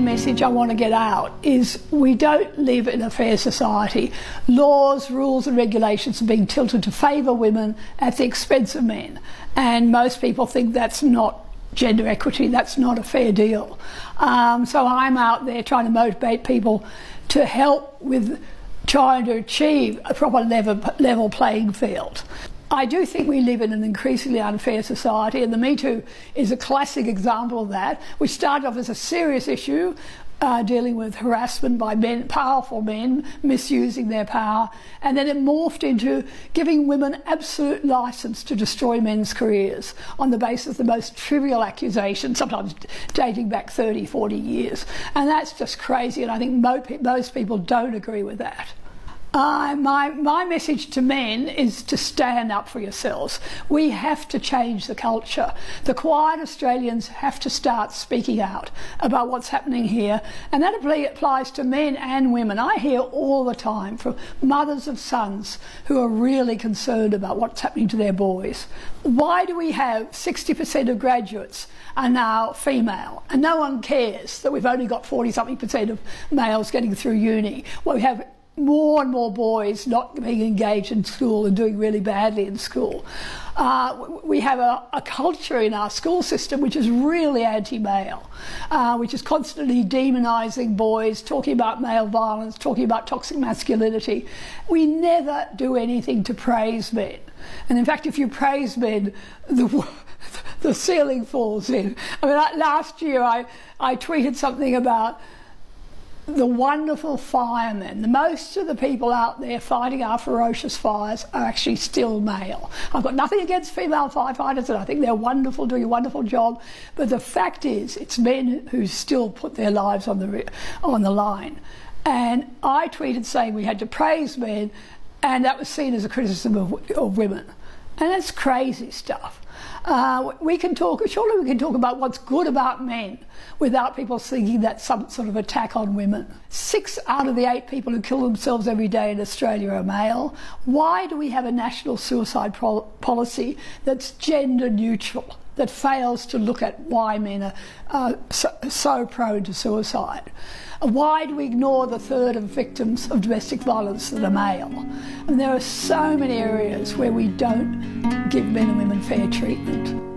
message I want to get out is we don't live in a fair society. Laws, rules and regulations are being tilted to favour women at the expense of men, and most people think that's not gender equity, that's not a fair deal. So I'm out there trying to motivate people to help with trying to achieve a proper level playing field. I do think we live in an increasingly unfair society, and the Me Too is a classic example of that. We started off as a serious issue, dealing with harassment by men, powerful men, misusing their power, and then it morphed into giving women absolute licence to destroy men's careers on the basis of the most trivial accusations, sometimes dating back 30, 40 years. And that's just crazy, and I think most people don't agree with that. My message to men is to stand up for yourselves. We have to change the culture. The quiet Australians have to start speaking out about what's happening here, and that applies to men and women. I hear all the time from mothers of sons who are really concerned about what's happening to their boys. Why do we have 60% of graduates are now female, and no one cares that we've only got 40-something% of males getting through uni? Well, we have more and more boys not being engaged in school and doing really badly in school. We have a culture in our school system which is really anti-male, which is constantly demonising boys, talking about male violence, talking about toxic masculinity. We never do anything to praise men. And in fact, if you praise men, the ceiling falls in. I mean, last year I tweeted something about the wonderful firemen. Most of the people out there fighting our ferocious fires are actually still male. I've got nothing against female firefighters, and I think they're wonderful, doing a wonderful job. But the fact is, it's men who still put their lives on the line. And I tweeted saying we had to praise men, and that was seen as a criticism of women. And that's crazy stuff. Surely we can talk about what's good about men without people thinking that's some sort of attack on women. 6 out of the 8 people who kill themselves every day in Australia are male. Why do we have a national suicide policy that's gender neutral, that fails to look at why men are so prone to suicide? Why do we ignore the third of victims of domestic violence that are male? And there are so many areas where we don't give men and women fair treatment.